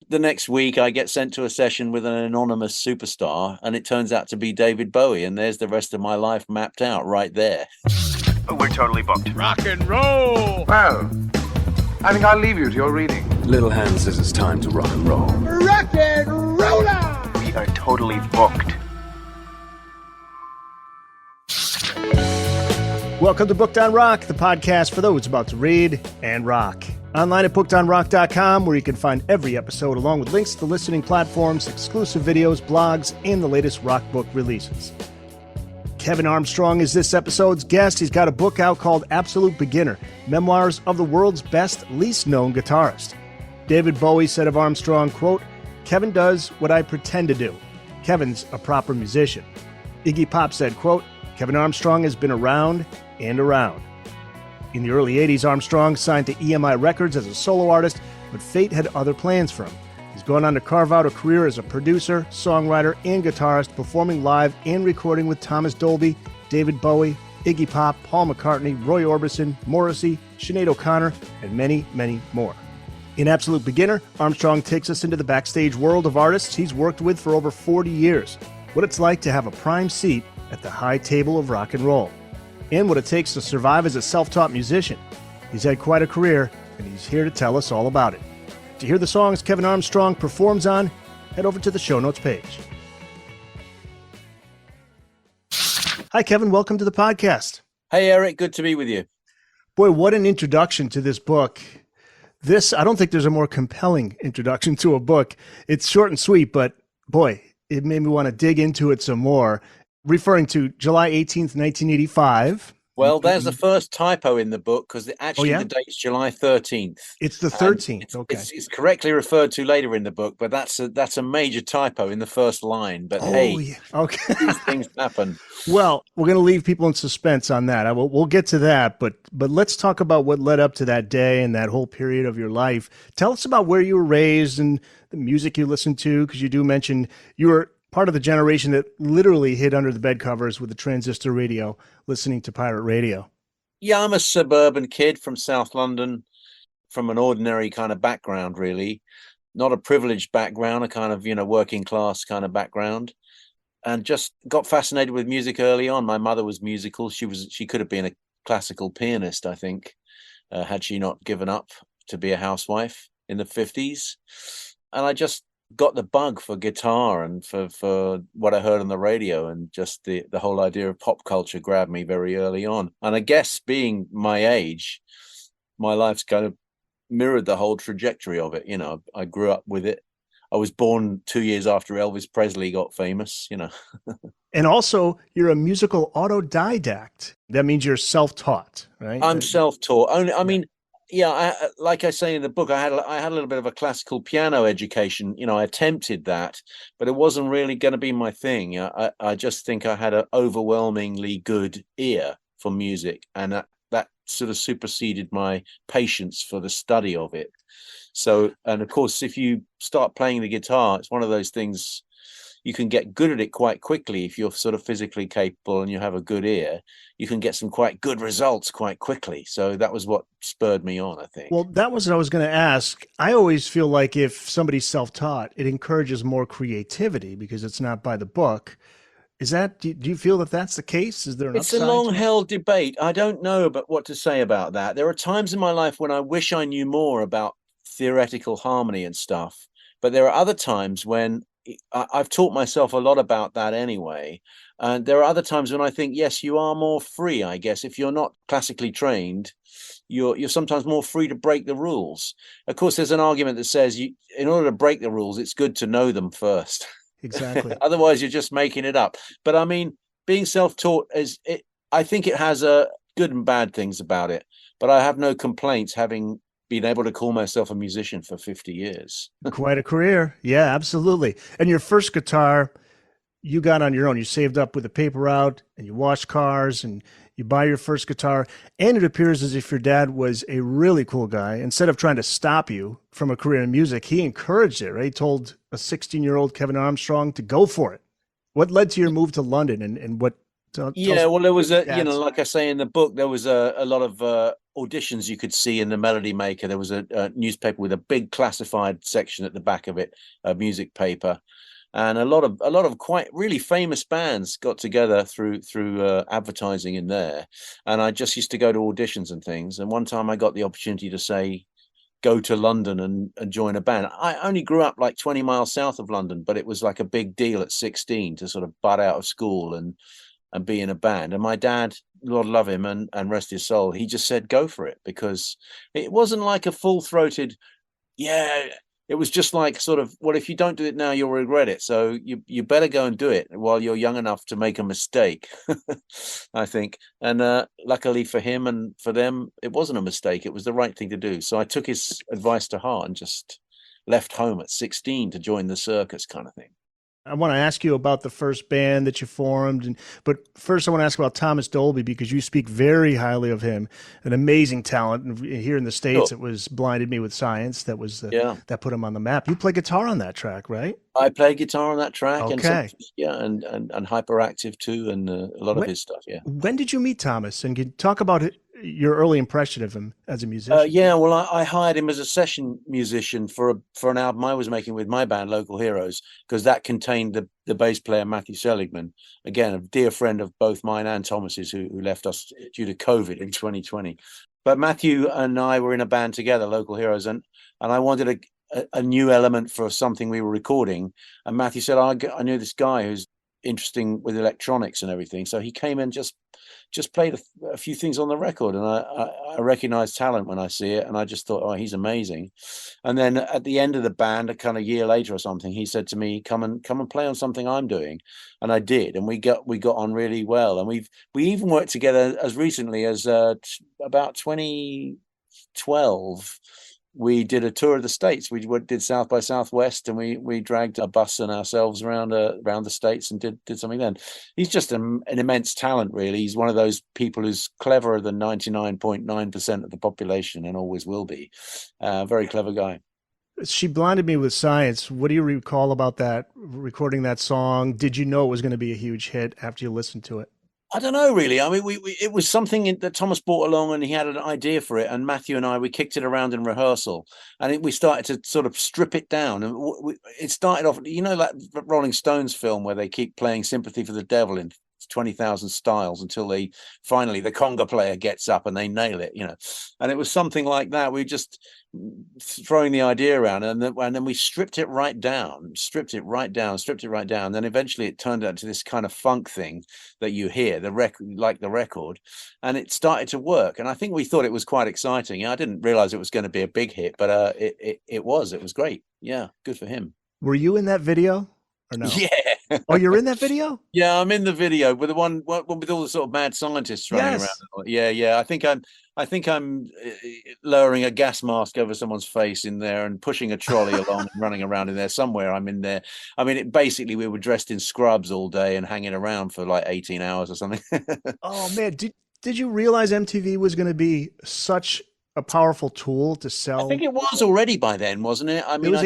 the next week I get sent to a session with an anonymous superstar, and it turns out to be David Bowie, and there's the rest of my life mapped out right there. We're totally booked. Rock and roll! Well, I think I'll leave you to your reading. Little Hand says it's time to rock and roll. Rock and roller! We are totally booked. Welcome to Booked on Rock, the podcast for those about to read and rock. Online at bookedonrock.com, where you can find every episode along with links to listening platforms, exclusive videos, blogs, and the latest rock book releases. Kevin Armstrong is this episode's guest. He's got a book out called Absolute Beginner, Memoirs of the World's Best, Least Known Guitarist. David Bowie said of Armstrong, quote, "Kevin does what I pretend to do. Kevin's a proper musician." Iggy Pop said, quote, "Kevin Armstrong has been around and around." In the early 80s, Armstrong signed to EMI Records as a solo artist, but fate had other plans for him. He's gone on to carve out a career as a producer, songwriter, and guitarist, performing live and recording with Thomas Dolby, David Bowie, Iggy Pop, Paul McCartney, Roy Orbison, Morrissey, Sinead O'Connor, and many, many more. In Absolute Beginner, Armstrong takes us into the backstage world of artists he's worked with for over 40 years, what it's like to have a prime seat at the high table of rock and roll, and what it takes to survive as a self-taught musician. He's had quite a career, and he's here to tell us all about it. To hear the songs Kevin Armstrong performs on, head over to the show notes page. Hi, Kevin. Welcome to the podcast. Hey, Eric. Good to be with you. Boy, what an introduction to this book. I don't think there's a more compelling introduction to a book. It's short and sweet, but boy, it made me want to dig into it some more. Referring to July 18th, 1985. Well, there's the first typo in the book because actually yeah? the date's July 13th. It's the 13th. Okay. It's correctly referred to later in the book, but that's a major typo in the first line. But yeah. Okay. These things happen. Well, we're going to leave people in suspense on that. We'll get to that, but let's talk about what led up to that day and that whole period of your life. Tell us about where you were raised and the music you listened to, because you do mention you were part of the generation that literally hid under the bed covers with a transistor radio, listening to pirate radio. Yeah, I'm a suburban kid from South London, from an ordinary kind of background, really. Not a privileged background, a kind of, working class kind of background. And just got fascinated with music early on. My mother was musical. She could have been a classical pianist, I think, had she not given up to be a housewife in the 50s. And I just got the bug for guitar and for what I heard on the radio, and just the whole idea of pop culture grabbed me very early on. And I guess being my age, my life's kind of mirrored the whole trajectory of it. I grew up with it. I was born 2 years after Elvis Presley got famous, And also, you're a musical autodidact. That means you're self-taught, right? I'm self-taught. Like I say in the book, I had a little bit of a classical piano education. I attempted that, but it wasn't really going to be my thing. I just think I had an overwhelmingly good ear for music, and that sort of superseded my patience for the study of it. So, and of course, if you start playing the guitar, it's one of those things you can get good at it quite quickly. If you're sort of physically capable and you have a good ear, you can get some quite good results quite quickly. So that was what spurred me on, I think. Well, that was what I was going to ask. I always feel like if somebody's self-taught, it encourages more creativity because it's not by the book. Do you feel that that's the case? Is there an It's a upside long-held debate. I don't know about what to say about that. There are times in my life when I wish I knew more about theoretical harmony and stuff, but there are other times when I've taught myself a lot about that anyway. And there are other times when I think, yes, you are more free, I guess. If you're not classically trained, you're sometimes more free to break the rules. Of course, there's an argument that says in order to break the rules, it's good to know them first. Exactly. Otherwise, you're just making it up. But I mean, being self-taught I think it has good and bad things about it. But I have no complaints having been able to call myself a musician for 50 years. Quite a career. Yeah, absolutely. And your first guitar, you got on your own. You saved up with a paper route and you washed cars and you buy your first guitar. And it appears as if your dad was a really cool guy. Instead of trying to stop you from a career in music, he encouraged it, right? He told a 16-year-old Kevin Armstrong to go for it. What led to your move to London and what Yeah, well, there was stats. like I say in the book, there was a lot of auditions you could see in the Melody Maker. There was a newspaper with a big classified section at the back of it, a music paper, and a lot of quite really famous bands got together through advertising in there. And I just used to go to auditions and things. And one time I got the opportunity to say, go to London and join a band. I only grew up like 20 miles south of London, but it was like a big deal at 16 to sort of butt out of school and be in a band. And my dad, Lord love him and rest his soul, he just said, go for it, because it wasn't like a full-throated, yeah, it was just like sort of, well, if you don't do it now, you'll regret it. So you better go and do it while you're young enough to make a mistake, I think. And luckily for him and for them, it wasn't a mistake. It was the right thing to do. So I took his advice to heart and just left home at 16 to join the circus kind of thing. I want to ask you about the first band that you formed, but first I want to ask about Thomas Dolby, because you speak very highly of him, an amazing talent. And here in the States, It was Blinded Me with Science that was that put him on the map. You play guitar on that track, right? I play guitar on that track, okay. and Hyperactive too, and a lot of his stuff. Yeah. When did you meet Thomas? And can you talk about your early impression of him as a musician? Yeah, well, I hired him as a session musician for an album I was making with my band, Local Heroes, because that contained the bass player Matthew Seligman, again a dear friend of both mine and Thomas's, who left us due to COVID in 2020. But Matthew and I were in a band together, Local Heroes, and I wanted a new element for something we were recording. And Matthew said, I knew this guy who's interesting with electronics and everything. So he came and just played a few things on the record. And I recognize talent when I see it. And I just thought, oh, he's amazing. And then at the end of the band, a kind of year later or something, he said to me, come and play on something I'm doing. And I did. And we got on really well. And we even worked together as recently as about 2012. We did a tour of the States. We did South by Southwest, and we dragged a bus and ourselves around the States and did something then. He's just an immense talent, really. He's one of those people who's cleverer than 99.9% of the population and always will be. Very clever guy. She Blinded Me with Science. What do you recall about that, recording that song? Did you know it was going to be a huge hit after you listened to it? I don't know, really. I mean, it was something that Thomas brought along, and he had an idea for it. And Matthew and I, we kicked it around in rehearsal, and we started to sort of strip it down. And it started off, like Rolling Stones film where they keep playing Sympathy for the Devil in 20,000 styles until finally the conga player gets up and they nail it, And it was something like that. We just throwing the idea around, and then we stripped it right down. Then eventually it turned out to this kind of funk thing that you hear, the record, and it started to work. And I think we thought it was quite exciting. I didn't realize it was going to be a big hit, but it was great. Yeah, good for him. Were you in that video or no? Yeah. Oh, you're in that video? Yeah, I'm in the video with the one with all the sort of mad scientists running around. Yeah. I think I'm lowering a gas mask over someone's face in there and pushing a trolley along and running around in there somewhere. I'm in there. I mean, basically we were dressed in scrubs all day and hanging around for like 18 hours or something. Oh man, did you realize MTV was going to be such a powerful tool to sell? I think it was already by then, wasn't it? I mean, it was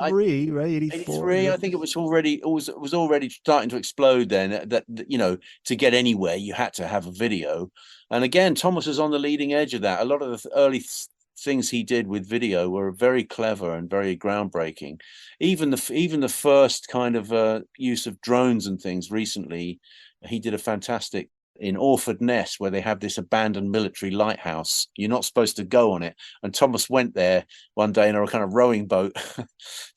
83, right? 84. 83. I think it was already starting to explode then. That to get anywhere, you had to have a video. And again, Thomas was on the leading edge of that. A lot of the early things he did with video were very clever and very groundbreaking. Even the first kind of use of drones and things recently, he did a fantastic in Orford Ness, where they have this abandoned military lighthouse. You're not supposed to go on it. And Thomas went there one day in a kind of rowing boat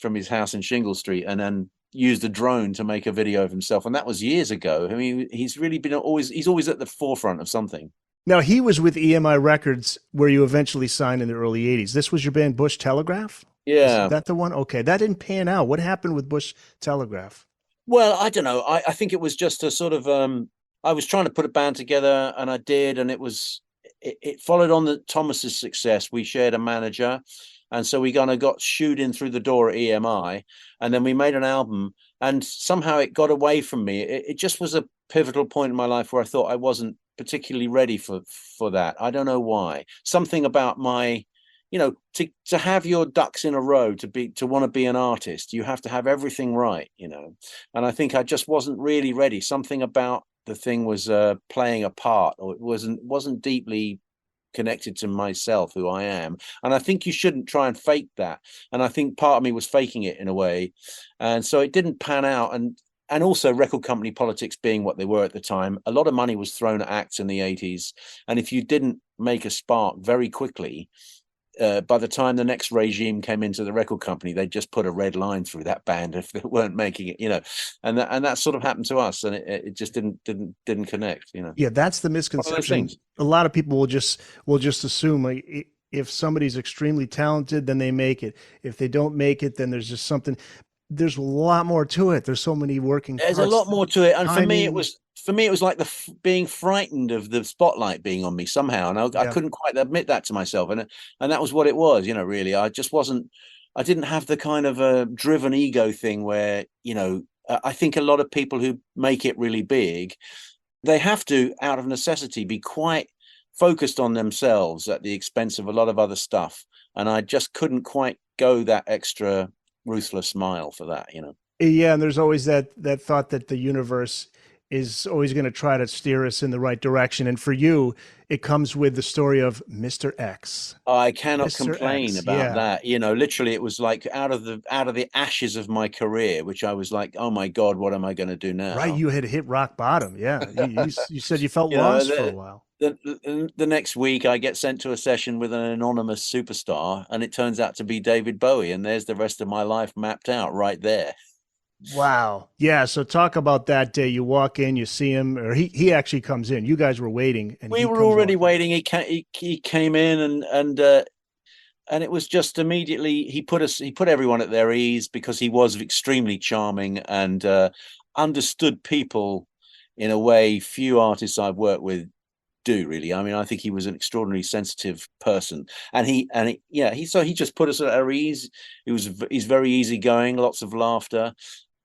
from his house in Shingle Street, and then used a drone to make a video of himself. And that was years ago. I mean, he's really been he's always at the forefront of something. Now, he was with EMI Records, where you eventually signed in the early 80s. This was your band Bush Telegraph? Yeah. Is that the one? Okay. That didn't pan out. What happened with Bush Telegraph? Well, I don't know. I think it was just a sort of, I was trying to put a band together, and I did, and it followed on the Thomas's success. We shared a manager, and so we kind of got shooed in through the door at EMI, and then we made an album, and somehow it got away from me. It just was a pivotal point in my life where I thought I wasn't particularly ready for that. I don't know why. Something about my, to have your ducks in a row, to want to be an artist, you have to have everything right, and I think I just wasn't really ready. Something about the thing was playing a part, or it wasn't deeply connected to myself, who I am. And I think you shouldn't try and fake that. And I think part of me was faking it in a way. And so it didn't pan out. And also record company politics being what they were at the time, a lot of money was thrown at acts in the 80s. And if you didn't make a spark very quickly, by the time the next regime came into the record company, they just put a red line through that band if they weren't making it, and that sort of happened to us, and it just didn't connect, Yeah, that's the misconception. A lot of people will just assume, like, if somebody's extremely talented, then they make it. If they don't make it, then there's just something. There's a lot more to it. There's so many working parts. There's a lot more to it, and for me, it was like being frightened of the spotlight being on me somehow, and I couldn't quite admit that to myself, and that was what it was. Really, I just wasn't. I didn't have the kind of driven ego thing where I think a lot of people who make it really big, they have to, out of necessity, be quite focused on themselves at the expense of a lot of other stuff, and I just couldn't quite go that extra ruthless mile for that. Yeah, and there's always that thought that the universe is always going to try to steer us in the right direction. And for you, it comes with the story of Mr. X. I cannot Mr. complain X, about that. Literally, it was like out of the ashes of my career, which I was like, oh my God, what am I going to do now? Right, you had hit rock bottom. Yeah, you said you felt lost for a while. The next week, I get sent to a session with an anonymous superstar, and it turns out to be David Bowie, and there's the rest of my life mapped out right there. Wow. Yeah. So talk about that day. You walk in, you see him, or he actually comes in. You guys were waiting, and we were already waiting. He came in, and it was just immediately he put everyone at their ease, because he was extremely charming and understood people in a way few artists I've worked with do, really. I mean, I think he was an extraordinarily sensitive person, and he just put us at our ease. He's very easygoing, lots of laughter.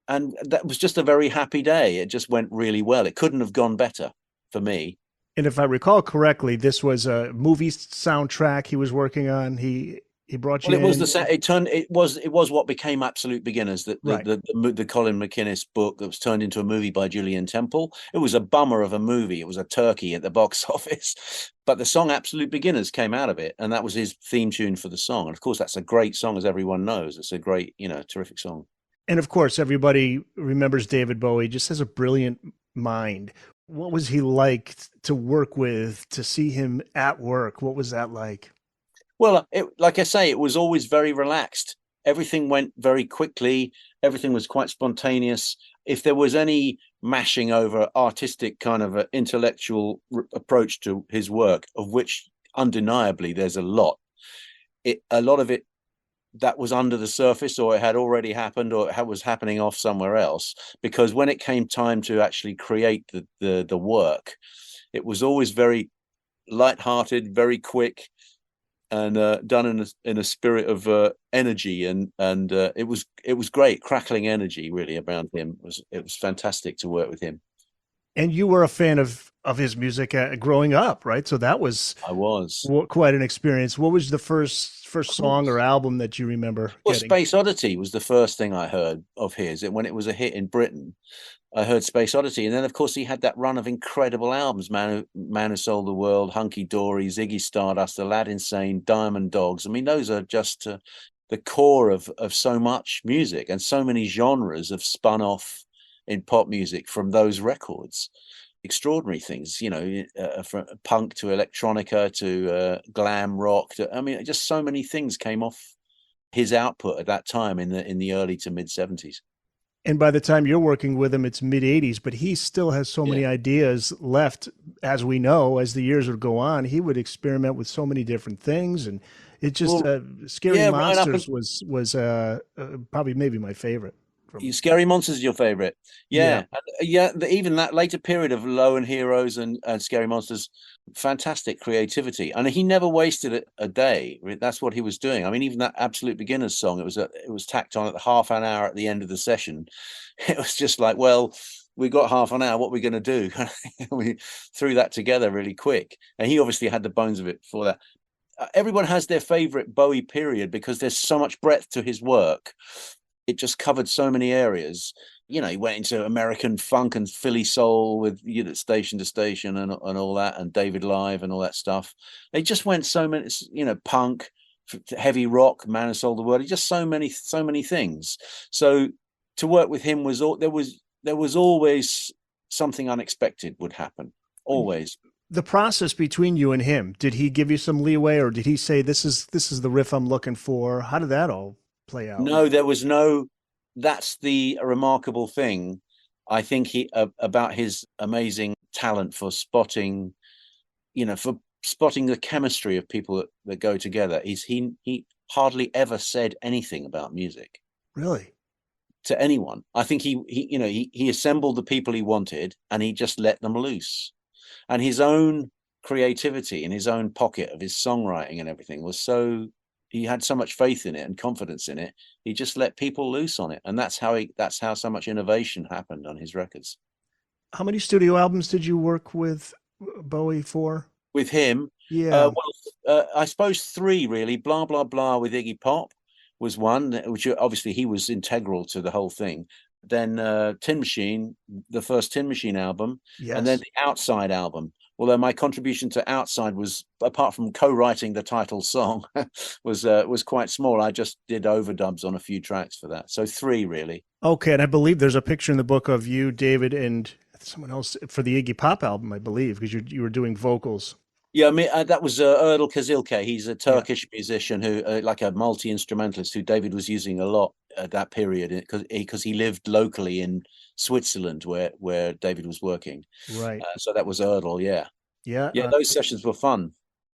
And that was just a very happy day. It just went really well. It couldn't have gone better for me. And if I recall correctly, this was a movie soundtrack he was working on. He brought you in. It was what became Absolute Beginners, the Colin McInnes book that was turned into a movie by Julian Temple. It was a bummer of a movie. It was a turkey at the box office, but the song Absolute Beginners came out of it, and that was his theme tune for the song. And of course, that's a great song, as everyone knows. It's a great, terrific song. And of course, everybody remembers David Bowie just has a brilliant mind. What was he like to work with, to see him at work? What was that like? Well, like I say, it was always very relaxed. Everything went very quickly. Everything was quite spontaneous. If there was any mashing over artistic kind of intellectual approach to his work, of which undeniably there's a lot of it that was under the surface, or it had already happened, or it was happening off somewhere else. Because when it came time to actually create the work, it was always very lighthearted, very quick, and done in a spirit of energy, and it was great, crackling energy really around him. It was fantastic to work with him. And you were a fan of his music growing up, right? So I was quite an experience. What was the first song or album that you remember getting? Space Oddity was the first thing I heard of his. When it was a hit in Britain, I heard Space Oddity, and then of course he had that run of incredible albums: Man Who Sold the World, Hunky Dory, Ziggy Stardust, Aladdin Sane, Diamond Dogs. I mean, those are just the core of so much music, and so many genres have spun off in pop music from those records. Extraordinary things, from punk to electronica to glam rock. Just so many things came off his output at that time in the early to mid 70s. And by the time you're working with him, it's mid 80s, but he still has so many ideas left. As we know, as the years would go on, he would experiment with so many different things, and it just Scary Monsters was probably maybe my favorite. Scary Monsters is your favorite? Even that later period of Low and Heroes and Scary Monsters, fantastic creativity, and he never wasted a day. That's what he was doing. I mean, even that Absolute Beginners song, it was tacked on at half an hour at the end of the session. It was just like, well, we got half an hour, what are we going to do? We threw that together really quick, and he obviously had the bones of it for that. Everyone has their favorite Bowie period because there's so much breadth to his work. It just covered so many areas. he went into American funk and Philly soul with Station to Station and all that, and David Live and all that stuff. They just went so many, punk, heavy rock, Man Who Sold the World. Just so many things. So to work with him there was always something unexpected would happen. Always. The process between you and him, did he give you some leeway, or did he say, this is the riff I'm looking for? How did that all play out? No, there was no. That's the remarkable thing, I think, about his amazing talent for spotting, the chemistry of people that go together. Is he hardly ever said anything about music. Really? To anyone. I think he assembled the people he wanted, and he just let them loose. And his own creativity in his own pocket of his songwriting and everything was so. He had so much faith in it and confidence in it. He just let people loose on it, and that's how so much innovation happened on his records. How many studio albums did you work with Bowie for? With him, yeah. I suppose 3 really. Blah Blah Blah with Iggy Pop was one, which obviously he was integral to the whole thing. Then Tin Machine, the first Tin Machine album, yes. And then the Outside album. Although my contribution to Outside was, apart from co-writing the title song, was quite small. I just did overdubs on a few tracks for that. So 3 really. Okay, and I believe there's a picture in the book of you, David, and someone else for the Iggy Pop album, I believe, because you were doing vocals. Yeah, I mean, that was Erdal Kazilke. He's a Turkish musician who, like a multi-instrumentalist, who David was using a lot at that period because he lived locally in Switzerland where David was working. Right. So that was Erdal. Yeah. Yeah. Those sessions were fun.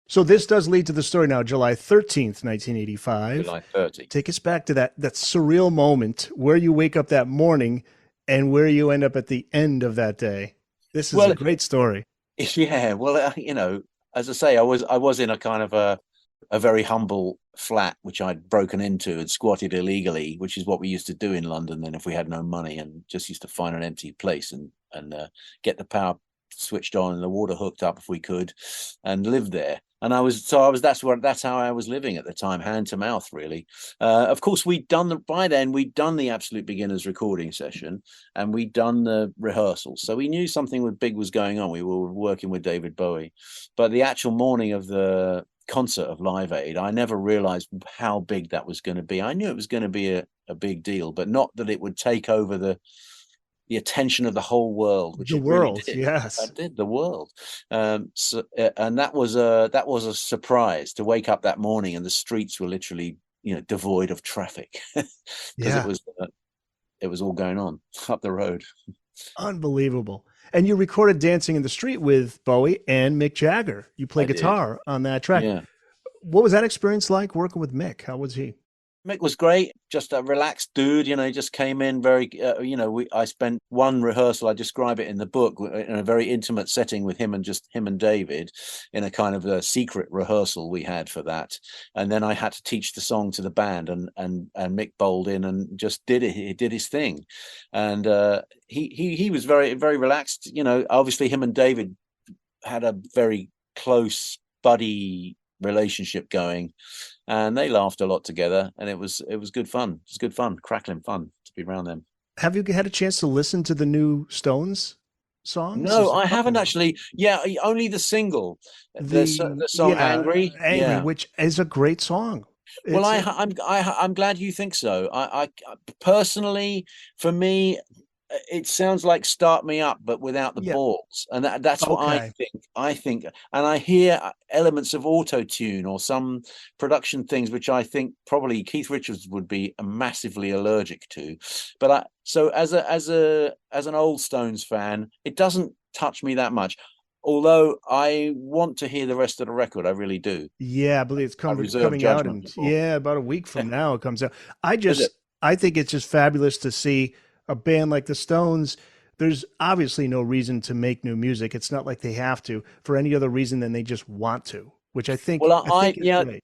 So this does lead to the story now, July 13th, 1985. July 30. Take us back to that surreal moment where you wake up that morning and where you end up at the end of that day. This is a great story. Yeah. Well, as I say, I was in a kind of a very humble flat, which I'd broken into and squatted illegally, which is what we used to do in London then if we had no money, and just used to find an empty place and get the power switched on and the water hooked up if we could, and live there. And that's how I was living at the time, hand to mouth, really. Of course, by then we'd done the Absolute Beginners recording session, and we'd done the rehearsals, so we knew something big was going on. We were working with David Bowie, but the actual morning of the concert of Live Aid, I never realized how big that was going to be. I knew it was going to be a big deal, but not that it would take over the attention of the whole world, which the it world, really did. yes, it did, the world. And that was a surprise to wake up that morning and the streets were literally, devoid of traffic because it was all going on up the road. Unbelievable. And you recorded Dancing in the Street with Bowie and Mick Jagger. You play guitar on that track. Yeah. What was that experience like working with Mick? How was he? Mick was great, just a relaxed dude, he just came in very, I spent one rehearsal, I describe it in the book, in a very intimate setting with him and David, in a kind of a secret rehearsal we had for that. And then I had to teach the song to the band, and Mick bowled in and just did it. He did his thing. And he was very, very relaxed. Obviously him and David had a very close buddy relationship going, and they laughed a lot together, and it was good fun. It was good fun, crackling fun to be around them. Have you had a chance to listen to the new Stones songs? No, I haven't actually. Yeah, only the single, the song "Angry," which is a great song. Well, I'm glad you think so. I personally, for me, it sounds like "Start Me Up," but without the balls, and that's what I think. And I hear elements of auto tune or some production things, which I think probably Keith Richards would be massively allergic to. But so as an old Stones fan, it doesn't touch me that much. Although I want to hear the rest of the record, I really do. Yeah, I believe it's coming out, and about a week from now it comes out. I think it's just fabulous to see a band like the Stones. There's obviously no reason to make new music. It's not like they have to for any other reason than they just want to, which I think. Well, I think is great.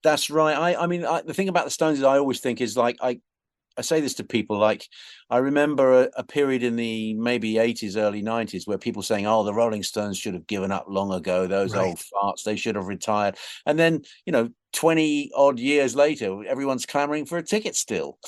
That's right. I mean, the thing about the Stones is I always think is like, I say this to people, like I remember a period in the maybe 80s, early 90s where people saying, oh, the Rolling Stones should have given up long ago. Those old farts, they should have retired. And then, 20 odd years later, everyone's clamoring for a ticket still.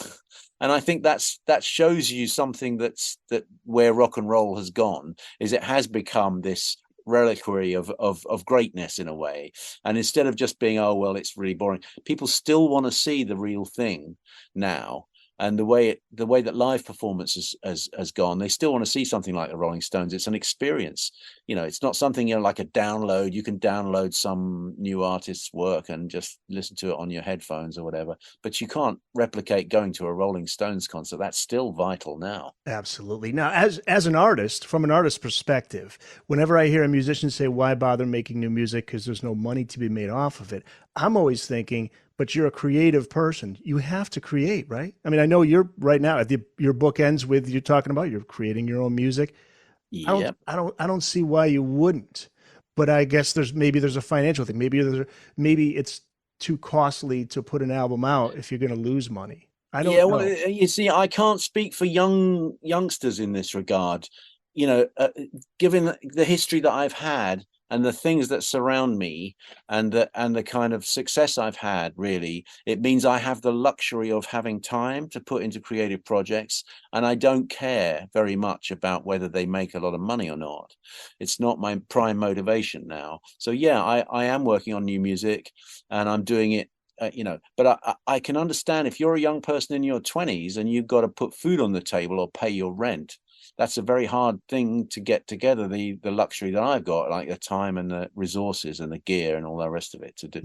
And I think that shows you something that where rock and roll has gone, is it has become this reliquary of greatness in a way. And instead of just being, oh well, it's really boring, people still want to see the real thing now. And the way that live performance has gone, they still want to see something like the Rolling Stones. It's an experience. It's not something, like a download. You can download some new artist's work and just listen to it on your headphones or whatever, but you can't replicate going to a Rolling Stones concert. That's still vital now. Absolutely. Now, as an artist, from an artist's perspective, whenever I hear a musician say, why bother making new music because there's no money to be made off of it, I'm always thinking, but you're a creative person. You have to create, right? I mean, I know you're right now your book ends with you talking about you're creating your own music. Yeah. I don't see why you wouldn't. But I guess there's a financial thing. Maybe it's too costly to put an album out if you're going to lose money. I don't know. Well, you see, I can't speak for youngsters in this regard. Given the history that I've had and the things that surround me and the kind of success I've had, really, it means I have the luxury of having time to put into creative projects, and I don't care very much about whether they make a lot of money or not. It's not my prime motivation now. So yeah, I am working on new music, and I'm doing it. But I can understand if you're a young person in your 20s and you've got to put food on the table or pay your rent. That's a very hard thing to get together, the luxury that I've got, like the time and the resources and the gear and all the rest of it to do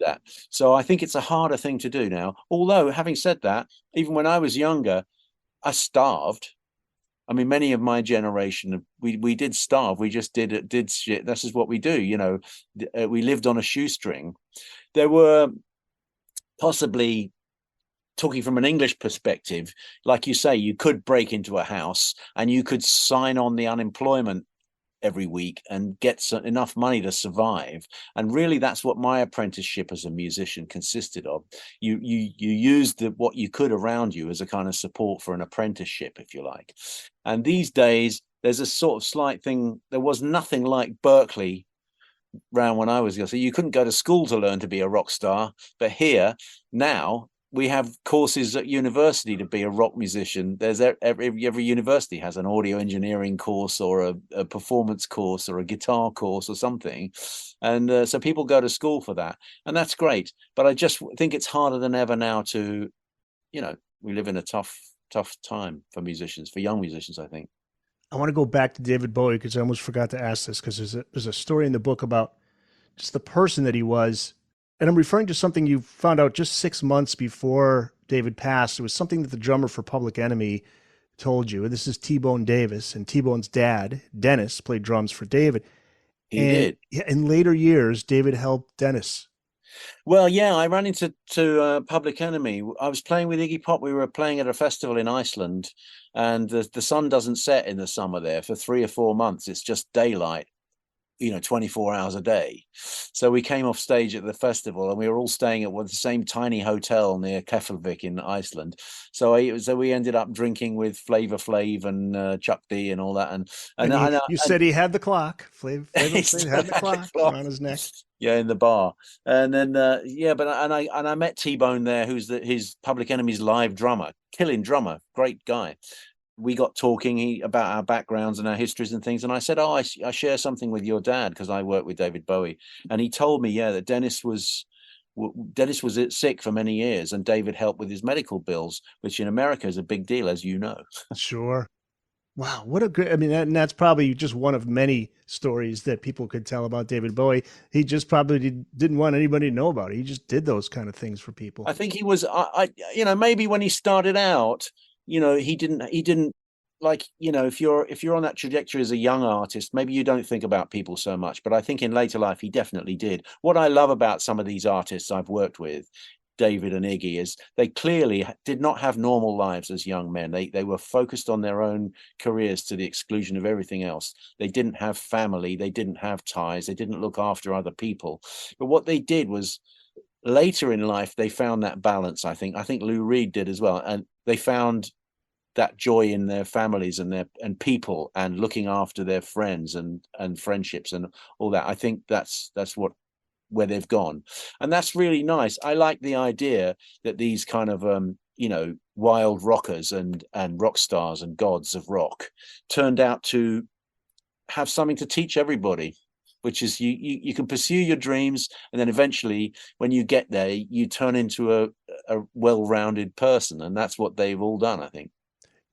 that. So I think it's a harder thing to do now. Although, having said that, even when I was younger, I starved. I mean, many of my generation, we did starve. We just did shit. This is what we do. We lived on a shoestring. There were possibly, talking from an English perspective, like you say, you could break into a house and you could sign on the unemployment every week and get enough money to survive. And really, that's what my apprenticeship as a musician consisted of. You used what you could around you as a kind of support for an apprenticeship, if you like. And these days, there's a sort of slight thing. There was nothing like Berkeley around when I was young. So you couldn't go to school to learn to be a rock star. But here, now, we have courses at university to be a rock musician. There's every university has an audio engineering course or a performance course or a guitar course or something. And so people go to school for that. And that's great. But I just think it's harder than ever now to, we live in a tough time for musicians, for young musicians, I think. I want to go back to David Bowie because I almost forgot to ask this, because there's a story in the book about just the person that he was. And I'm referring to something you found out just 6 months before David passed. It was something that the drummer for Public Enemy told you. This is T-Bone Davis, and T-Bone's dad, Dennis, played drums for David. He did. In later years, David helped Dennis. Well, yeah, I ran into Public Enemy. I was playing with Iggy Pop. We were playing at a festival in Iceland, and the sun doesn't set in the summer there for 3 or 4 months. It's just daylight, 24 hours a day. So we came off stage at the festival, and we were all staying at the same tiny hotel near Keflavik in Iceland. So we ended up drinking with Flavor Flav and Chuck D and all that. And you said he had the clock. Flavor Flav had the clock around his neck. Yeah, in the bar. And then I met T-Bone there, who's his Public Enemy's live drummer, killing drummer, great guy. We got talking about our backgrounds and our histories and things. And I said, I share something with your dad because I work with David Bowie. And he told me, that Dennis was sick for many years, and David helped with his medical bills, which in America is a big deal, as you know. Sure. Wow. What a great, and that's probably just one of many stories that people could tell about David Bowie. He just probably didn't want anybody to know about it. He just did those kind of things for people. I think he was, maybe when he started out, he didn't like, if you're on that trajectory as a young artist, maybe you don't think about people so much. But I think in later life, he definitely did. What I love about some of these artists I've worked with, David and Iggy, is they clearly did not have normal lives as young men. They were focused on their own careers to the exclusion of everything else. They didn't have family. They didn't have ties. They didn't look after other people. But what they did was, later in life, they found that balance. I think Lou Reed did as well. And they found that joy in their families and people, and looking after their friends and friendships and all that. I think that's where they've gone. And that's really nice. I like the idea that these kind of wild rockers and rock stars and gods of rock, turned out to have something to teach everybody, which is you can pursue your dreams, and then eventually when you get there, you turn into a well-rounded person. And that's what they've all done, I think.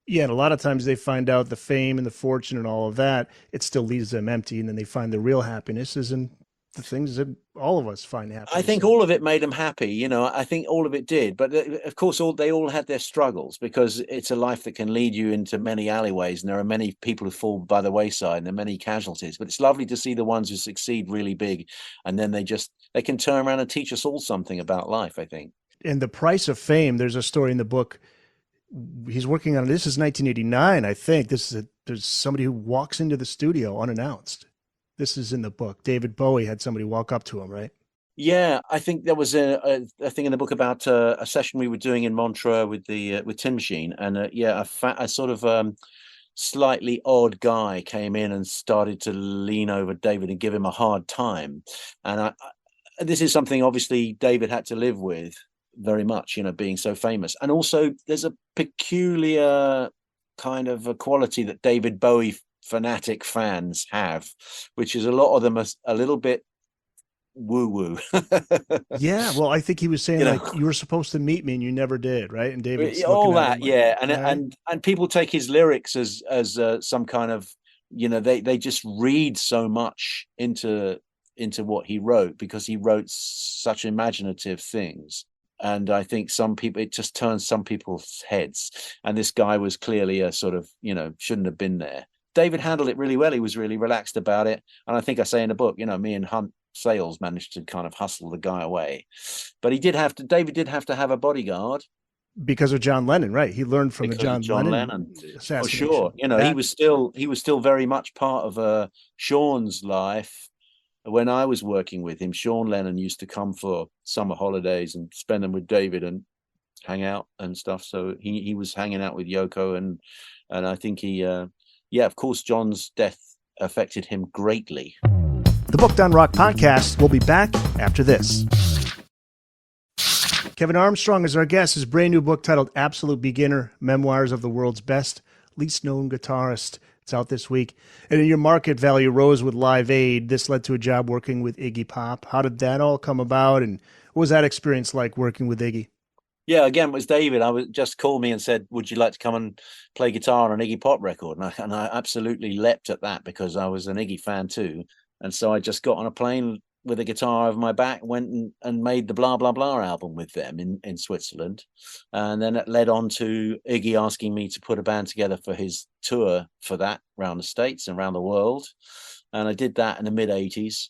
Yeah, and a lot of times they find out the fame and the fortune and all of that, it still leaves them empty, and then they find the real happiness is in the things that all of us find happiness. I think all of it made them happy. I think all of it did. But of course, they all had their struggles, because it's a life that can lead you into many alleyways, and there are many people who fall by the wayside, and there are many casualties. But it's lovely to see the ones who succeed really big, and then they can turn around and teach us all something about life, I think. And the price of fame, there's a story in the book. He's working on, this is 1989, I think. There's somebody who walks into the studio unannounced. This is in the book. David Bowie had somebody walk up to him, right? Yeah, I think there was a thing in the book about a session we were doing in Montreux with Tin Machine, and a sort of slightly odd guy came in and started to lean over David and give him a hard time, and this is something obviously David had to live with very much, being so famous. And also there's a peculiar kind of a quality that David Bowie fanatic fans have, which is a lot of them are a little bit woo-woo. Yeah, well, I think he was saying like, you were supposed to meet me and you never did, right? And David, all that, yeah, right? and people take his lyrics as some kind of, they just read so much into what he wrote, because he wrote such imaginative things. And I think some people, it just turns some people's heads. And this guy was clearly a sort of, shouldn't have been there. David handled it really well. He was really relaxed about it. And I think I say in the book, me and Hunt Sales managed to kind of hustle the guy away. But David did have to have a bodyguard. Because of John Lennon, right? He learned from the John Lennon for sure. He was still very much part of Sean's life. When I was working with him, Sean Lennon used to come for summer holidays and spend them with David and hang out and stuff. So he was hanging out with Yoko, and I think he, of course, John's death affected him greatly. The Booked on Rock podcast will be back after this. Kevin Armstrong is our guest. His brand new book titled Absolute Beginner, Memoirs of the World's Best, Least Known Guitarist. It's out this week. And your market value rose with Live Aid. This led to a job working with Iggy Pop. How did that all come about? And what was that experience like working with Iggy? Yeah, again, it was David. Just called me and said, would you like to come and play guitar on an Iggy Pop record? And I absolutely leapt at that, because I was an Iggy fan too. And so I just got on a plane with a guitar over my back, went and made the Blah Blah Blah album with them in Switzerland. And then it led on to Iggy asking me to put a band together for his tour for that, around the States and around the world. And I did that in the mid-'80s.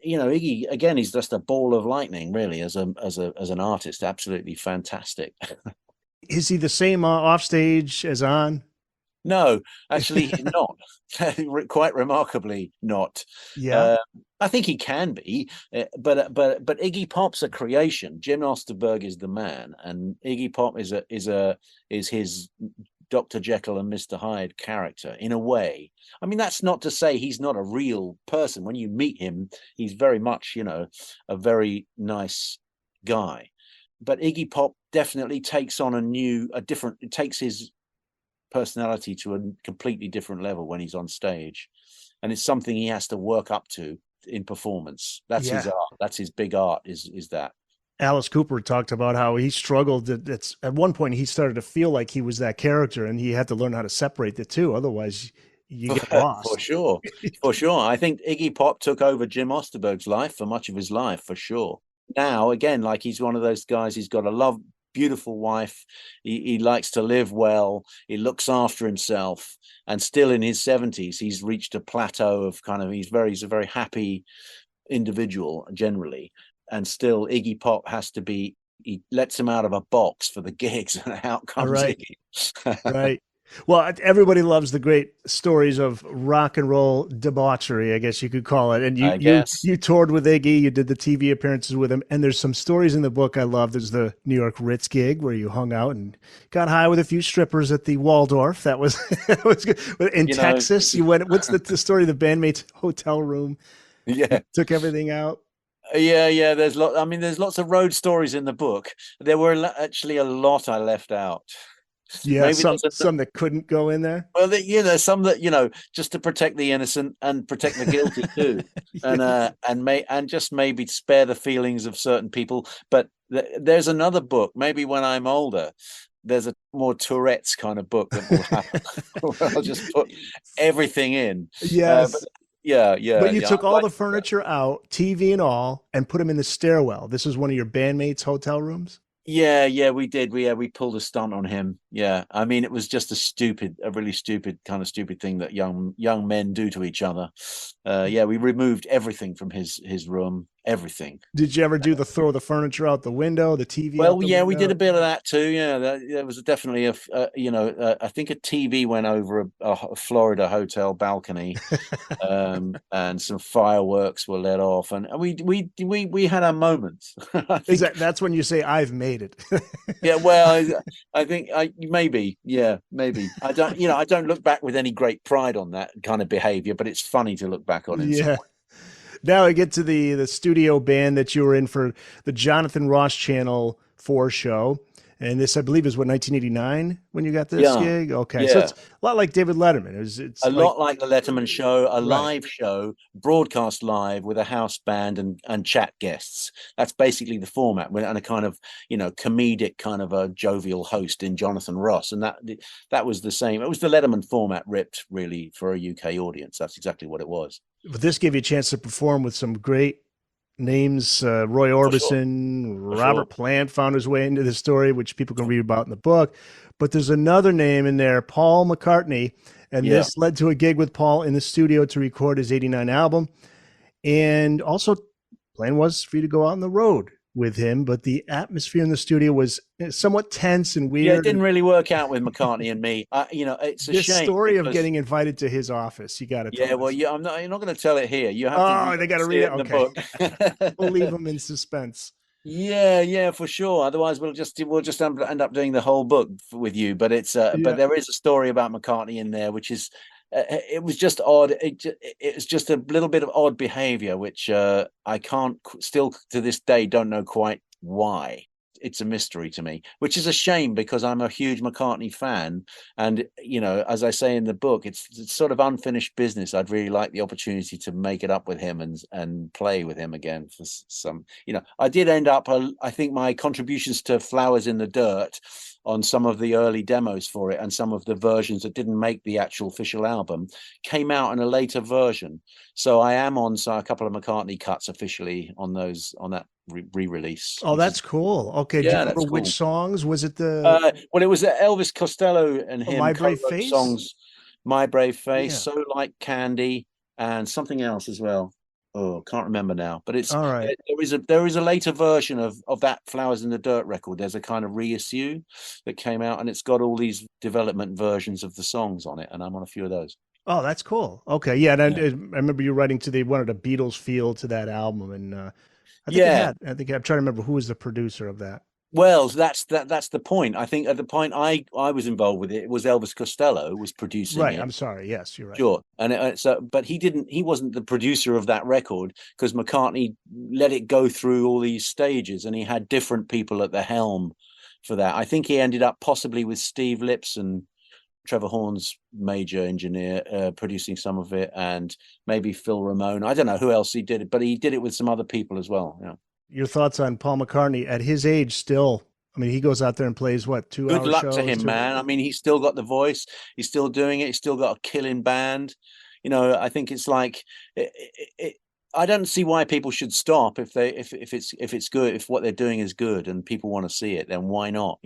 Iggy, again, he's just a ball of lightning, really, as an artist. Absolutely fantastic. Is he the same off stage as on? No, actually not. Quite remarkably not. Yeah. I think he can be, but Iggy Pop's a creation. Jim Osterberg is the man, and Iggy Pop is his Dr. Jekyll and Mr. Hyde character in a way. I mean, that's not to say he's not a real person. When you meet him, he's very much, a very nice guy. But Iggy Pop definitely takes on it takes his personality to a completely different level when he's on stage, and it's something he has to work up to in performance. That's his art. That's his big art, is that. Alice Cooper talked about how he struggled. At one point he started to feel like he was that character, and he had to learn how to separate the two. Otherwise you get lost. For sure. I think Iggy Pop took over Jim Osterberg's life for much of his life, for sure. Now, again, like, he's one of those guys, he's got a beautiful wife. He likes to live well. He looks after himself, and still in his 70s, he's reached a plateau of he's a very happy individual generally. And still Iggy Pop he lets him out of a box for the gigs, and out comes Iggy. Right. Well, everybody loves the great stories of rock and roll debauchery, I guess you could call it. And you toured with Iggy, you did the TV appearances with him, and there's some stories in the book I love. There's the New York Ritz gig where you hung out and got high with a few strippers at the Waldorf. That was good. In Texas, you went. What's the story of the bandmates' hotel room? Yeah, took everything out. Yeah. There's lots of road stories in the book. There were actually a lot I left out. Yeah, Maybe some that couldn't go in there. well, some that just to protect the innocent and protect the guilty too, and just maybe spare the feelings of certain people. But there's another book. Maybe when I'm older, there's a more Tourette's kind of book that will happen. Where I'll just put everything in. Yes. Yeah. But you took all the furniture out, TV and all, and put them in the stairwell. This was one of your bandmates' hotel rooms? Yeah, we did. We pulled a stunt on him. Yeah. I mean, it was just a really stupid thing that young men do to each other. We removed everything from his room, everything. Did you ever do the throw the furniture out the window, the TV? Well, yeah, we did a bit of that too. Yeah, there was definitely I think a TV went over a Florida hotel balcony, and some fireworks were let off, and we had our moments. That's when you say I've made it? Yeah, well, I think maybe. I don't look back with any great pride on that kind of behavior, but it's funny to look back on it. Yeah. Now I get to the studio band that you were in for the Jonathan Ross Channel 4 show. And this, I believe, is 1989 when you got this gig? Okay. Yeah. So it's a lot like David Letterman. It's a lot like the Letterman show, live show, broadcast live with a house band and chat guests. That's basically the format, and a kind of, comedic kind of a jovial host in Jonathan Ross. And that was the same. It was the Letterman format ripped really for a UK audience. That's exactly what it was. But this gave you a chance to perform with some great names. Roy Orbison, Robert Plant found his way into the story, which people can read about in the book. But there's another name in there, Paul McCartney, and this led to a gig with Paul in the studio to record his '89 album. And also, plan was for you to go out on the road with him, but the atmosphere in the studio was somewhat tense and weird. Yeah, it didn't really work out with McCartney and me. It's a shame. This story of getting invited to his office, you got to tell us. You're not going to tell it here. You have to. They got to read it in the book. We'll leave them in suspense. Yeah, for sure. Otherwise, we'll just end up doing the whole book with you. But but there is a story about McCartney in there, which is. It was just odd. It was just a little bit of odd behavior, which I can't still to this day don't know quite why. It's a mystery to me, which is a shame because I'm a huge McCartney fan. And, as I say in the book, it's sort of unfinished business. I'd really like the opportunity to make it up with him and play with him again for some, I did end up, I think my contributions to Flowers in the Dirt on some of the early demos for it and some of the versions that didn't make the actual official album came out in a later version. So I am on a couple of McCartney cuts officially on that re-release. Oh, that's cool. Okay. Do you remember which songs? Was it well, it was Elvis Costello and him. My Brave Face? Songs, My Brave Face, So Like Candy, and something else as well. Oh, can't remember now, but it's all right. There is a later version of that Flowers in the Dirt record. There's a kind of reissue that came out, and it's got all these development versions of the songs on it, and I'm on a few of those. Oh, that's cool. Okay, yeah, and I remember you writing they wanted a Beatles feel to that album, and I think I'm trying to remember who was the producer of that. Well, that's the point. I think at the point I was involved with it, it was Elvis Costello who was producing it. Right. I'm I'm sorry. Yes, you're right. Sure. And but he wasn't the producer of that record because McCartney let it go through all these stages and he had different people at the helm for that. I think he ended up possibly with Steve Lipson, Trevor Horn's major engineer, producing some of it, and maybe Phil Ramone. I don't know who else he did it, but he did it with some other people as well. Yeah. Your thoughts on Paul McCartney at his age still? I mean, he goes out there and plays 2 hours. Good luck to him, man. I mean, he's still got the voice. He's still doing it. He's still got a killing band. I think it's like I don't see why people should stop if it's good, if what they're doing is good and people want to see it, then why not?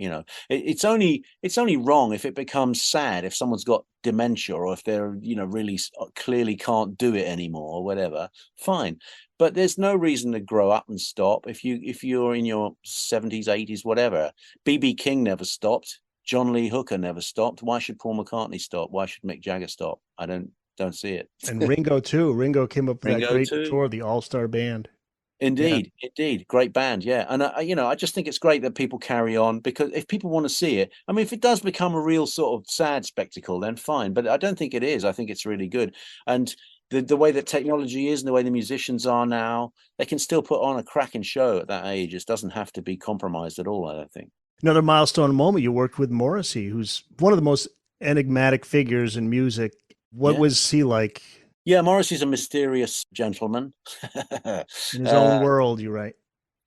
It's only wrong if it becomes sad, if someone's got dementia or if they're really clearly can't do it anymore or whatever. Fine. But there's no reason to grow up and stop. If you're in your 70s, 80s, whatever. B.B. King never stopped. John Lee Hooker never stopped. Why should Paul McCartney stop? Why should Mick Jagger stop? I don't see it. And Ringo too. Ringo came up with that great tour, the All-Star Band. Indeed, great band, yeah. And I just think it's great that people carry on because if people want to see it, I mean, if it does become a real sort of sad spectacle, then fine. But I don't think it is. I think it's really good. And the way that technology is and the way the musicians are now, they can still put on a cracking show at that age. It doesn't have to be compromised at all, I don't think. Another milestone moment, you worked with Morrissey, who's one of the most enigmatic figures in music. What was he like? Yeah, Morrissey's a mysterious gentleman. In his own world, you're right.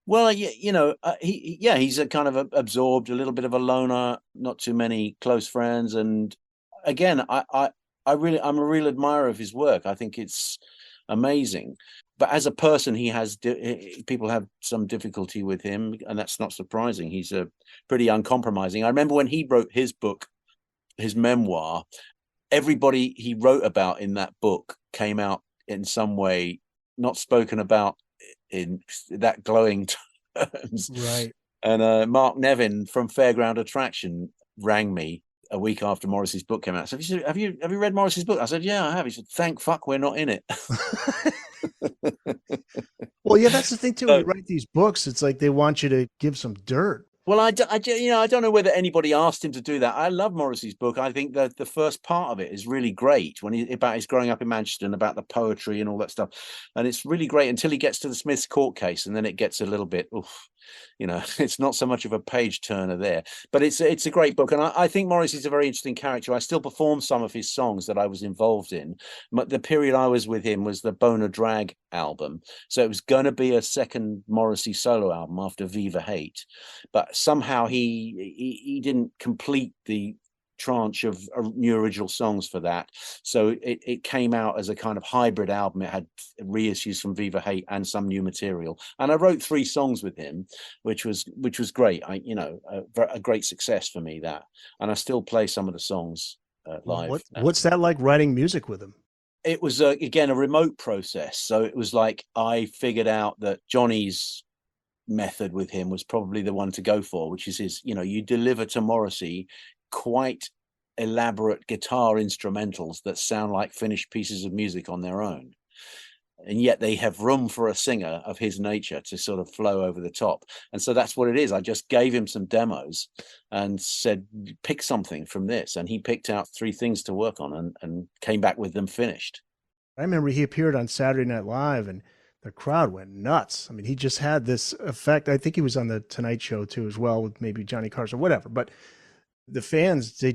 Well, he's a kind of absorbed, a little bit of a loner, not too many close friends. And again, I'm a real admirer of his work. I think it's amazing. But as a person, people have some difficulty with him, and that's not surprising. He's a pretty uncompromising. I remember when he wrote his book, his memoir, everybody he wrote about in that book came out in some way not spoken about in that glowing terms. Right. And Mark Nevin from Fairground Attraction rang me a week after Morrissey's book came out. So he said, have you read Morrissey's book? I said, yeah, I have. He said, thank fuck we're not in it. Well, yeah, that's the thing too. When you write these books, it's like they want you to give some dirt. Well, I don't know whether anybody asked him to do that. I love Morrissey's book. I think that the first part of it is really great about his growing up in Manchester and about the poetry and all that stuff. And it's really great until he gets to the Smiths court case, and then it gets a little bit, it's not so much of a page turner there. But it's a great book, and I think Morrissey's a very interesting character. I still perform some of his songs that I was involved in. But the period I was with him was the Boner Drag album, so it was going to be a second Morrissey solo album after Viva Hate, but somehow he didn't complete the tranche of new original songs for that, so it came out as a kind of hybrid album. It had reissues from Viva Hate and some new material, and I wrote 3 songs with him, which was great. A great success for me, that, and I still play some of the songs live. What's that like, writing music with him? It was again a remote process, so it was like I figured out that Johnny's method with him was probably the one to go for, which is his, you deliver to Morrissey quite elaborate guitar instrumentals that sound like finished pieces of music on their own, and yet they have room for a singer of his nature to sort of flow over the top. And so that's what it is. I just gave him some demos and said, pick something from this, and he picked out 3 things to work on and came back with them finished. I remember he appeared on Saturday Night Live and the crowd went nuts. I mean, he just had this effect. I think he was on the Tonight Show too, as well, with maybe Johnny Carson or whatever. But the fans, they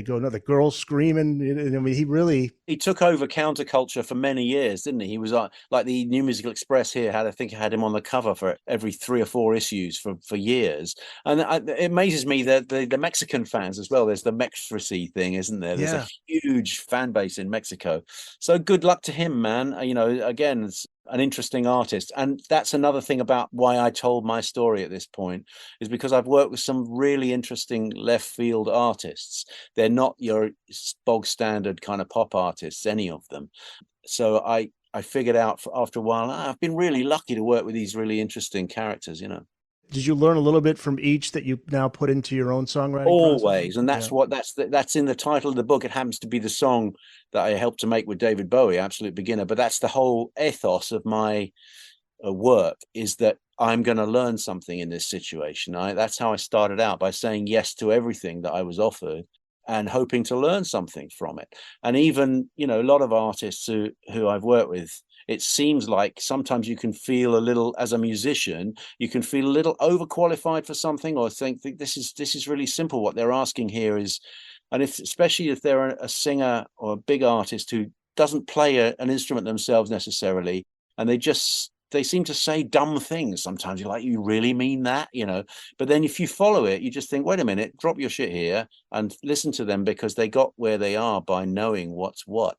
go, no, the girls screaming. I mean, he took over counterculture for many years, didn't he? He was like the New Musical Express here had him on the cover for every 3 or 4 issues for years. And it amazes me that the Mexican fans as well. There's the Mextracy thing, isn't there? There's a huge fan base in Mexico. So good luck to him, man. Again, it's an interesting artist. And that's another thing about why I told my story at this point, is because I've worked with some really interesting left field artists. They're not your bog standard kind of pop artists, any of them. So I figured out after a while, I've been really lucky to work with these really interesting characters, Did you learn a little bit from each that you now put into your own songwriting Always, process? And that's in the title of the book. It happens to be the song that I helped to make with David Bowie, Absolute Beginner. But that's the whole ethos of my work, is that I'm going to learn something in this situation. That's how I started out, by saying yes to everything that I was offered and hoping to learn something from it. And even, a lot of artists who I've worked with, it seems like sometimes you can feel a little, as a musician, you can feel a little overqualified for something, or think this is really simple. What they're asking here is, and especially if they're a singer or a big artist who doesn't play an instrument themselves necessarily, and they seem to say dumb things. Sometimes you're like, you really mean that, But then if you follow it, you just think, wait a minute, drop your shit here and listen to them, because they got where they are by knowing what's what,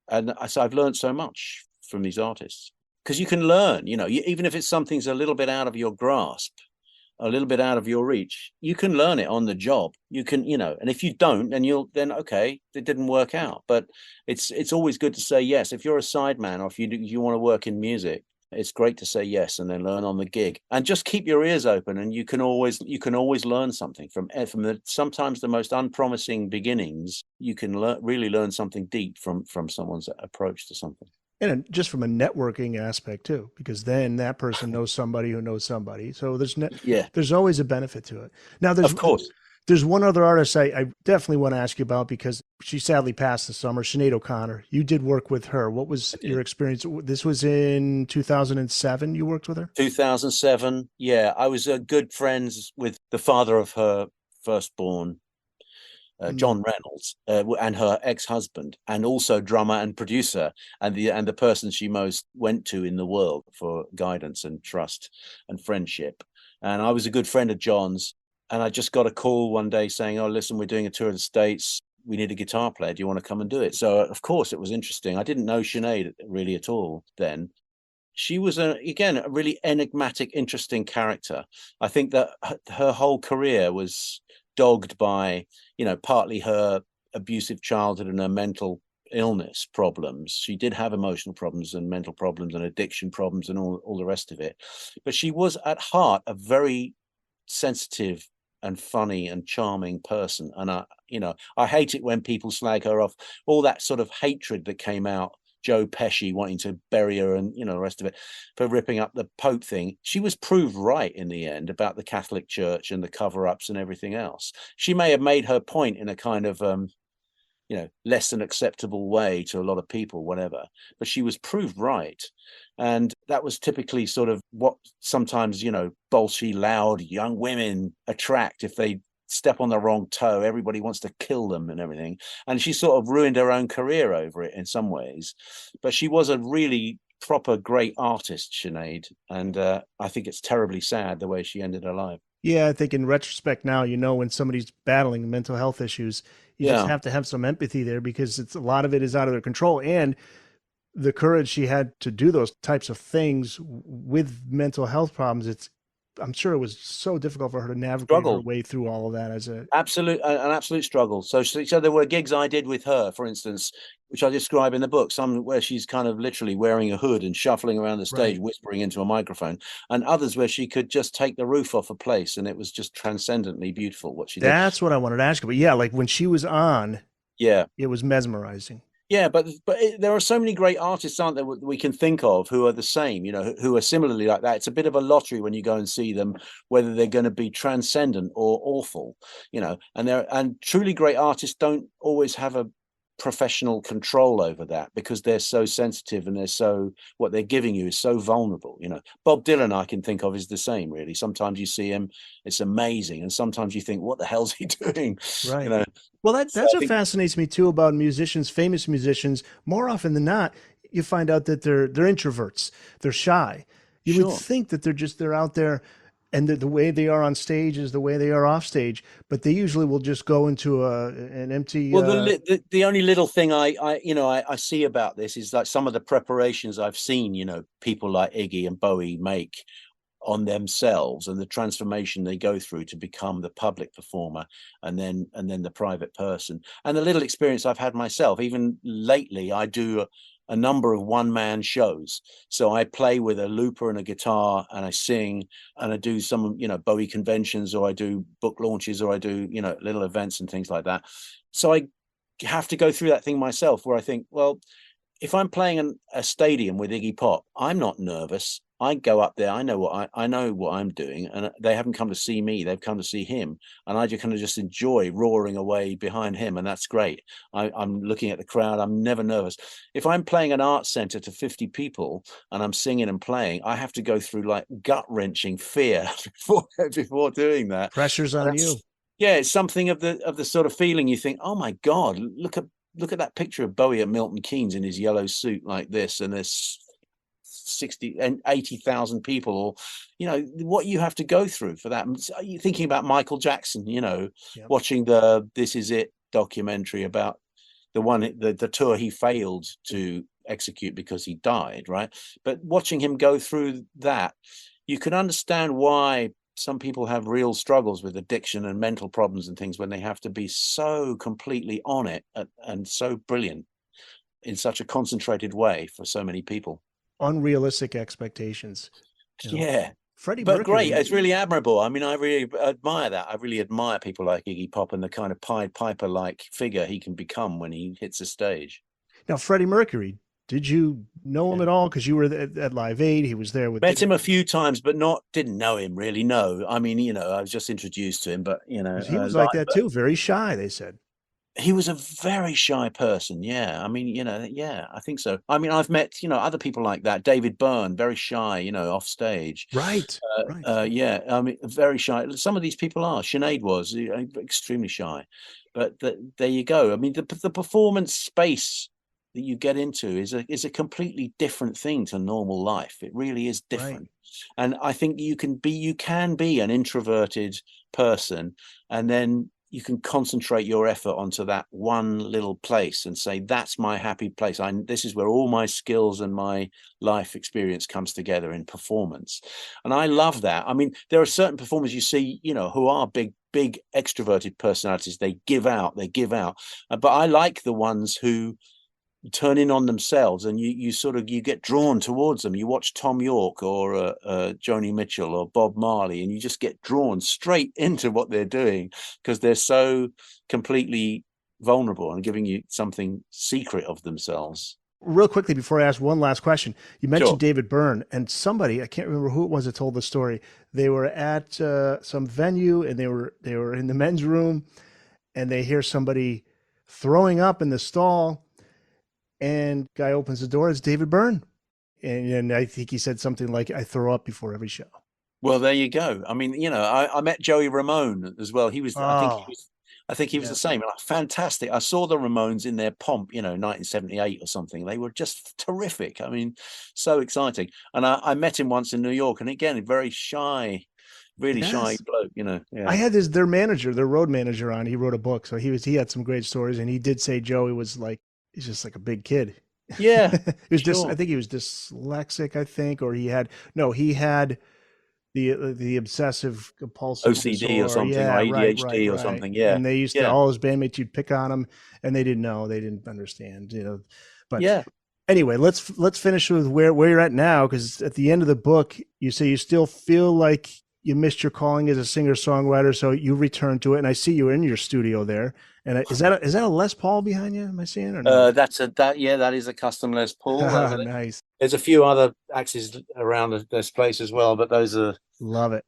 And so I've learned so much from these artists, because you can learn, even if it's something's a little bit out of your grasp, a little bit out of your reach, you can learn it on the job. You can, and if you don't, then okay, it didn't work out. But it's always good to say yes. If you're a sideman, or if you want to work in music, it's great to say yes and then learn on the gig, and just keep your ears open. And you can always learn something from sometimes the most unpromising beginnings. You can really learn something deep from someone's approach to something. And just from a networking aspect too, because then that person knows somebody who knows somebody. So there's always a benefit to it. Now, of course, There's one other artist I definitely want to ask you about because she sadly passed this summer, Sinead O'Connor. You did work with her. What was your experience? This was in 2007 you worked with her? 2007. Yeah, I was good friends with the father of her firstborn, John Reynolds, and her ex-husband, and also drummer and producer, and the person she most went to in the world for guidance and trust and friendship. And I was a good friend of John's. And I just got a call one day saying, "Oh, listen, we're doing a tour of the States. We need a guitar player. Do you want to come and do it?" So, of course, it was interesting. I didn't know Sinead really at all then. She was, again, a really enigmatic, interesting character. I think that her whole career was dogged by, partly her abusive childhood and her mental illness problems. She did have emotional problems and mental problems and addiction problems and all the rest of it. But she was, at heart, a very sensitive and funny and charming person. And I hate it when people slag her off. All that sort of hatred that came out, Joe Pesci wanting to bury her and the rest of it, for ripping up the Pope thing. She was proved right in the end about the Catholic Church and the cover-ups and everything else. She may have made her point in a kind of less than acceptable way to a lot of people, whatever, but she was proved right. And that was typically sort of what sometimes, bolshy, loud young women attract. If they step on the wrong toe, everybody wants to kill them and everything. And she sort of ruined her own career over it in some ways. But she was a really proper great artist, Sinead. And I think it's terribly sad the way she ended her life. Yeah, I think in retrospect now, when somebody's battling mental health issues, you just have to have some empathy there because a lot of it is out of their control. And the courage she had to do those types of things with mental health problems, I'm sure it was so difficult for her to navigate her way through all of that as an absolute struggle. So there were gigs I did with her, for instance, which I describe in the book, some where she's kind of literally wearing a hood and shuffling around the stage, whispering into a microphone, and others where she could just take the roof off a place, and it was just transcendently beautiful what she did. That's what I wanted to ask you. But yeah, like when she was on, it was mesmerizing. Yeah, but there are so many great artists, aren't there, we can think of who are the same, who are similarly like that. It's a bit of a lottery when you go and see them, whether they're going to be transcendent or awful, and truly great artists don't always have a professional control over that because they're so sensitive and what they're giving you is so vulnerable. Bob Dylan, I can think of, is the same, really. Sometimes you see him, it's amazing, and sometimes you think, what the hell's he doing? Right. Well, that's what fascinates me too about musicians, famous musicians. More often than not, you find out that they're introverts, they're shy. You would think that they're out there, and the way they are on stage is the way they are off stage, but they usually will just go into an empty. Well, the only little thing I see about this is like some of the preparations I've seen, people like Iggy and Bowie make on themselves and the transformation they go through to become the public performer and then the private person. And the little experience I've had myself, even lately, I do a number of one-man shows. So I play with a looper and a guitar and I sing and I do some, Bowie conventions, or I do book launches, or I do, little events and things like that. So I have to go through that thing myself where I think, well, if I'm playing a stadium with Iggy Pop, I'm not nervous. I go up there, I know what I'm doing, and they haven't come to see me, they've come to see him, and I just kind of just enjoy roaring away behind him, and that's great. I'm looking at the crowd, I'm never nervous. If I'm playing an art center to 50 people and I'm singing and playing, I have to go through like gut-wrenching fear before doing that. Pressure's on you. Yeah, it's something of the sort of feeling you think, oh my God, look at that picture of Bowie at Milton Keynes in his yellow suit like this, and there's 60 and 80,000 people, or what you have to go through for that. You're thinking about Michael Jackson, watching the This Is It documentary about the tour he failed to execute because he died, right? But watching him go through that, you can understand why some people have real struggles with addiction and mental problems and things when they have to be so completely on it and so brilliant in such a concentrated way for so many people. Unrealistic expectations. Yeah. Freddie but Mercury. Great. It's really admirable. I mean, I really admire that. I really admire people like Iggy Pop and the kind of Pied Piper-like figure he can become when he hits a stage. Now, Freddie Mercury, Did you know him at all? Because you were at Live Aid. He was there with. Met him a few times, but didn't know him really. No, I mean, I was just introduced to him, but he was like that too, very shy. They said he was a very shy person. Yeah, I mean, yeah, I think so. I mean, I've met other people like that. David Byrne, very shy, off stage. Right. Yeah, I mean, very shy. Some of these people are. Sinead was extremely shy, but there you go. I mean, the performance space that you get into is a completely different thing to normal life. It really is different. Right. And I think you can be an introverted person, and then you can concentrate your effort onto that one little place and say, that's my happy place. This is where all my skills and my life experience comes together in performance. And I love that. I mean, there are certain performers you see, who are big extroverted personalities. They give out. But I like the ones who turn in on themselves, and you get drawn towards them. You watch Tom York or Joni Mitchell or Bob Marley, and you just get drawn straight into what they're doing because they're so completely vulnerable and giving you something secret of themselves. Real quickly before I ask one last question, you mentioned David Byrne, and somebody, I can't remember who it was that told the story. They were at some venue, and they were in the men's room, and they hear somebody throwing up in the stall. And guy opens the door. It's David Byrne, and I think he said something like, "I throw up before every show." Well, there you go. I mean, I met Joey Ramone as well. He was, I think he was the same. Fantastic. I saw the Ramones in their pomp, 1978 or something. They were just terrific. I mean, so exciting. And I met him once in New York, and again, very shy. Really shy bloke, Yeah. I had their road manager on. He wrote a book, so he had some great stories, and he did say Joey was like. He's just like a big kid. Yeah. I think he was dyslexic, or he had the obsessive compulsive OCD disorder. or something, or ADHD or something. Yeah. And they used to, all his bandmates, you'd pick on him, and they didn't know, they didn't understand, but anyway, let's finish with where you're at now. Cause at the end of the book, you say you still feel like you missed your calling as a singer-songwriter, so you return to it. And I see you in your studio there. And is that a Les Paul behind you? Am I seeing it? Or no? That is a custom Les Paul. Nice. There's a few other axes around this place as well, but those are love it.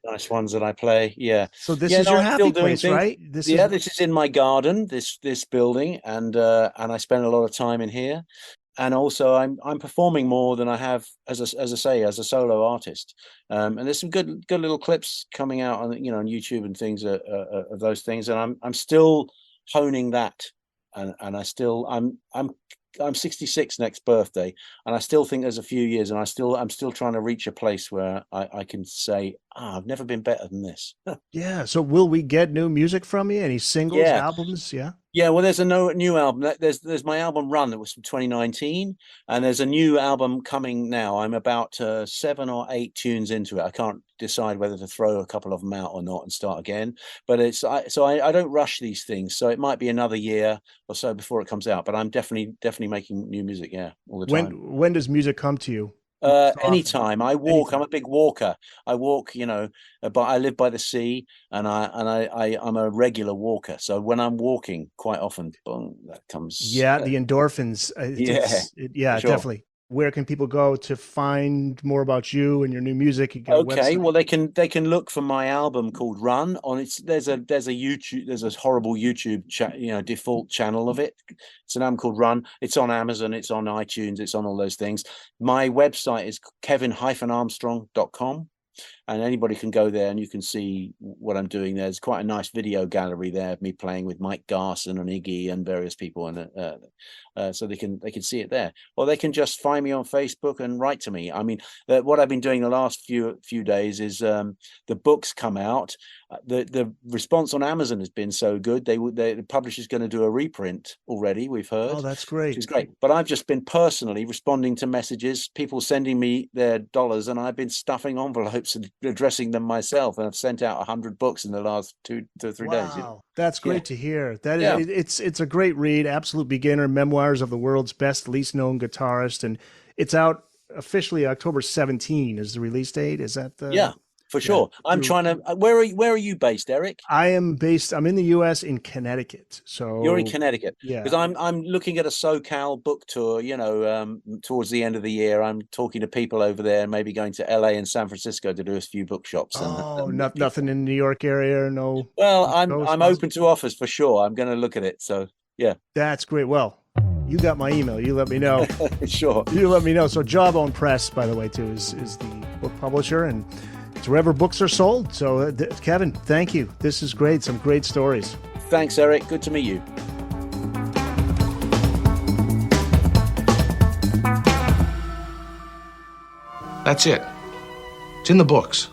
Nice ones that I play. Yeah. So this is your happy place, right? This is in my garden. This building, and I spend a lot of time in here. And also, I'm performing more than I have as a solo artist. And there's some good little clips coming out on on YouTube and things of those things. And I'm still honing that. And I'm 66 next birthday, and I still think there's a few years, and I'm still trying to reach a place where I can say, I've never been better than this. Yeah. So will we get new music from you? Any singles, albums? Yeah. Yeah, well, there's a new album. There's my album Run that was from 2019, and there's a new album coming now. I'm about 7 or 8 tunes into it. I can't decide whether to throw a couple of them out or not and start again. But I don't rush these things, so it might be another year or so before it comes out. But I'm definitely making new music. Yeah, all the time. When does music come to you? Anytime. I walk. I'm a big walker. I walk, but I live by the sea, and I'm a regular walker. So when I'm walking, quite often, boom, that comes. Yeah, the endorphins. Sure. Definitely. Where can people go to find more about you and your new music? You got well, they can look for my album called Run on there's a horrible YouTube default channel of it. It's an album called Run. It's on Amazon, it's on iTunes, it's on all those things. My website is kevin-armstrong.com. And anybody can go there and you can see what I'm doing. There's quite a nice video gallery there of me playing with Mike Garson and Iggy and various people, and so they can see it there. Or they can just find me on Facebook and write to me. I mean, what I've been doing the last few days is the books come out. The response on Amazon has been so good. The publisher's going to do a reprint already. We've heard. Oh, that's great. Which is great. But I've just been personally responding to messages, people sending me their dollars, and I've been stuffing envelopes and addressing them myself. And I've sent out 100 books in the last 2 to 3 days. Wow, that's great to hear. It's a great read. Absolute beginner. Memoirs of the world's best, least known guitarist, and it's out officially October 17 is the release date. Is that the? Yeah. for sure. I'm trying to. Where are you based, Eric? I'm in the U.S. in Connecticut. So You're in Connecticut. Yeah. Because I'm looking at a SoCal book tour. Towards the end of the year, I'm talking to people over there, maybe going to LA and San Francisco to do a few bookshops. Nothing in the New York area, no. Well, I'm open to offers for sure. I'm going to look at it. So yeah, that's great. Well, you got my email. You let me know. Sure. You let me know. So Jawbone Press, by the way, too, is the book publisher, and it's wherever books are sold. So Kevin, thank you. This is great. Some great stories. Thanks, Eric. Good to meet you. That's it. It's in the books.